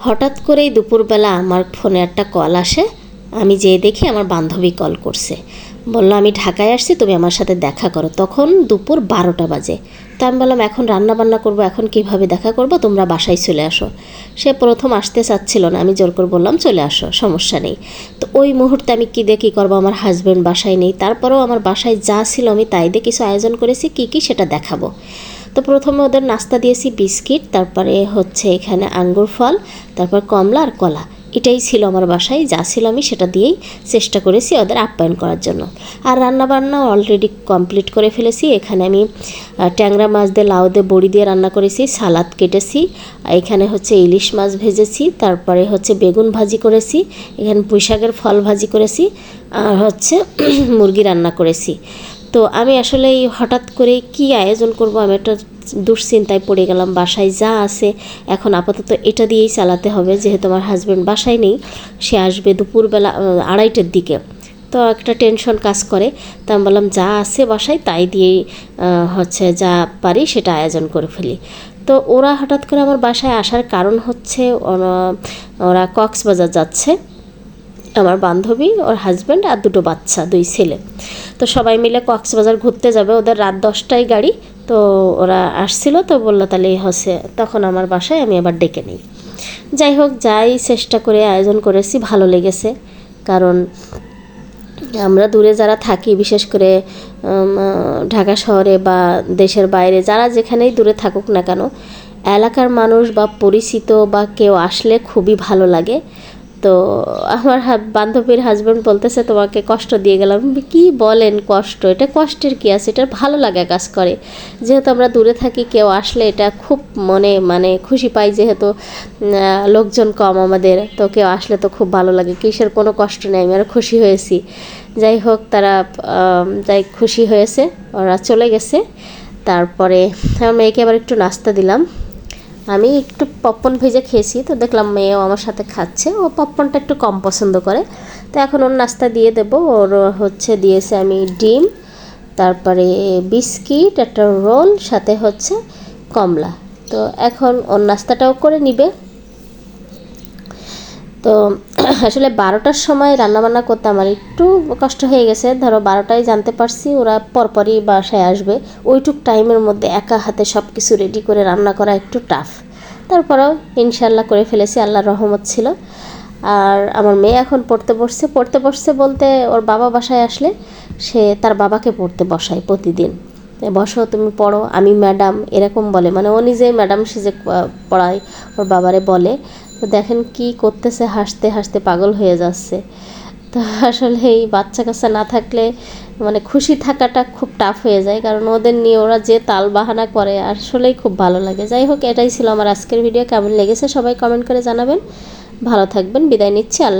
হঠাৎ করেই দুপুরবেলা আমার ফোনে একটা কল আসে। আমি যেয়ে দেখি আমার বান্ধবী কল করছে, বললো আমি ঢাকায় আসছি, তুমি আমার সাথে দেখা করো। তখন দুপুর 12টা বাজে। তো আমি বললাম এখন রান্না বান্না করবো, এখন কিভাবে দেখা করব, তোমরা বাসায় চলে আসো। সে প্রথম আসতে চাচ্ছিল না, আমি জোর করে বললাম চলে আসো, সমস্যা নেই। তো ওই মুহূর্তে আমি কী দিয়ে কী করবো, আমার হাজব্যান্ড বাসায় নেই। তারপরেও আমার বাসায় যা ছিল আমি তাই দিয়ে কিছু আয়োজন করেছি, কী কী সেটা দেখাবো। তো প্রথমে ওদের নাস্তা দিয়েছি বিস্কিট, তারপরে হচ্ছে এখানে আঙ্গুর ফল, তারপর কমলা আর কলা। এটাই ছিল আমার বাসায়, যা ছিল আমি সেটা দিয়েই চেষ্টা করেছি ওদের আপ্যায়ন করার জন্য। আর রান্নাবান্না অলরেডি কমপ্লিট করে ফেলেছি। এখানে আমি ট্যাংরা মাছ দিয়ে, লাউ দিয়ে, বড়ি দিয়ে রান্না করেছি, সালাদ কেটেছি, এখানে হচ্ছে ইলিশ মাছ ভেজেছি, তারপরে হচ্ছে বেগুন ভাজি করেছি, এখানে পুঁইশাকের ফল ভাজি করেছি, আর হচ্ছে মুরগি রান্না করেছি। তো আমি আসলে এই হঠাৎ করে কি আয়োজন করব, আমি একটা দুশ্চিন্তায় পড়ে গেলাম। বাসায় যা আছে এখন আপাতত এটা দিয়েই চালাতে হবে, যেহেতু আমার হাজব্যান্ড বাসায় নেই, সে আসবে দুপুরবেলা 2:30টার দিকে। তো একটা টেনশন কাজ করে। তা আমি বললাম যা আছে বাসায় তাই দিয়েই হচ্ছে যা পারি সেটা আয়োজন করে ফেলি। তো ওরা হঠাৎ করে আমার বাসায় আসার কারণ হচ্ছে ওরা কক্সবাজার যাচ্ছে, আমার বান্ধবী, ওর হাজব্যান্ড আর 2 বাচ্চা, 2 ছেলে। তো সবাই মিলে কক্সবাজার ঘুরতে যাবে, ওদের রাত 10টায় গাড়ি। তো ওরা আসছিল, তো বললো তাহলে হচ্ছে তখন আমার বাসায় আমি আবার ডেকে নিই। যাই হোক, যাই চেষ্টা করে আয়োজন করেছি, ভালো লেগেছে। কারণ আমরা দূরে যারা থাকি, বিশেষ করে ঢাকা শহরে বা দেশের বাইরে, যারা যেখানেই দূরে থাকুক না কেন, এলাকার মানুষ বা পরিচিত বা কেউ আসলে খুবই ভালো লাগে। তো আমার বান্ধবীর হাজব্যান্ড বলতেছে তোমাকে কষ্ট দিয়ে গেলাম। কি বলেন কষ্ট, এটা কষ্টের কী আছে, এটা ভালো লাগা কাজ করে। যেহেতু আমরা দূরে থাকি, কেউ আসলে এটা খুব মানে খুশি পাই, যেহেতু লোকজন কম আমাদের, তো কেউ আসলে তো খুব ভালো লাগে, কিসের কোনো কষ্ট নেই, আমি আরও খুশি হয়েছি। যাই হোক, তারা খুশি হয়েছে, ওরা চলে গেছে। তারপরে আমার মেয়েকে আবার একটু নাস্তা দিলাম। আমি একটু পপকর্ন ভেজে খেয়েছি, তো দেখলাম মেয়েও আমার সাথে খাচ্ছে, ও পপকর্নটা একটু কম পছন্দ করে। তো এখন ওর নাস্তা দিয়ে দেব। ওর হচ্ছে দিয়েছে আমি ডিম, তারপরে বিস্কিট, একটা রোল, সাথে হচ্ছে কমলা। তো এখন ওর নাস্তাটাও করে নিবে। তো আসলে 12টার সময় রান্নাবান্না করতে আমার একটু কষ্ট হয়ে গেছে। ধরো 12টায় জানতে পারছি ওরা পরপরই বাসায় আসবে, ওইটুক টাইমের মধ্যে একা হাতে সব কিছু রেডি করে রান্না করা একটু টাফ। তারপরেও ইনশাল্লাহ করে ফেলেছি, আল্লাহর রহমত ছিল। আর আমার মেয়ে এখন পড়তে বসছে বলতে, ওর বাবা বাসায় আসলে সে তার বাবাকে পড়তে বসায় প্রতিদিন। বসো তুমি পড়ো, আমি ম্যাডাম, এরকম বলে, মানে ও নিজেই ম্যাডাম সেজে পড়ায়, ওর বাবারে বলে। তো দেখেন কি করতেছে, হাসতে হাসতে পাগল হয়ে যাচ্ছে। তো আসলে এই বাচ্চা কাচ্চা না থাকলে মানে খুশি থাকাটা খুব টাফ হয়ে যায়, কারণ ওদের নিয়ে ওরা যে তাল বাহানা করে, আসলেই খুব ভালো লাগে। যাই হোক, এটাই ছিল আমার আজকের ভিডিও। কেমন লেগেছে সবাই কমেন্ট করে জানাবেন। ভালো থাকবেন, বিদায় নিচ্ছি। আল্লাহ।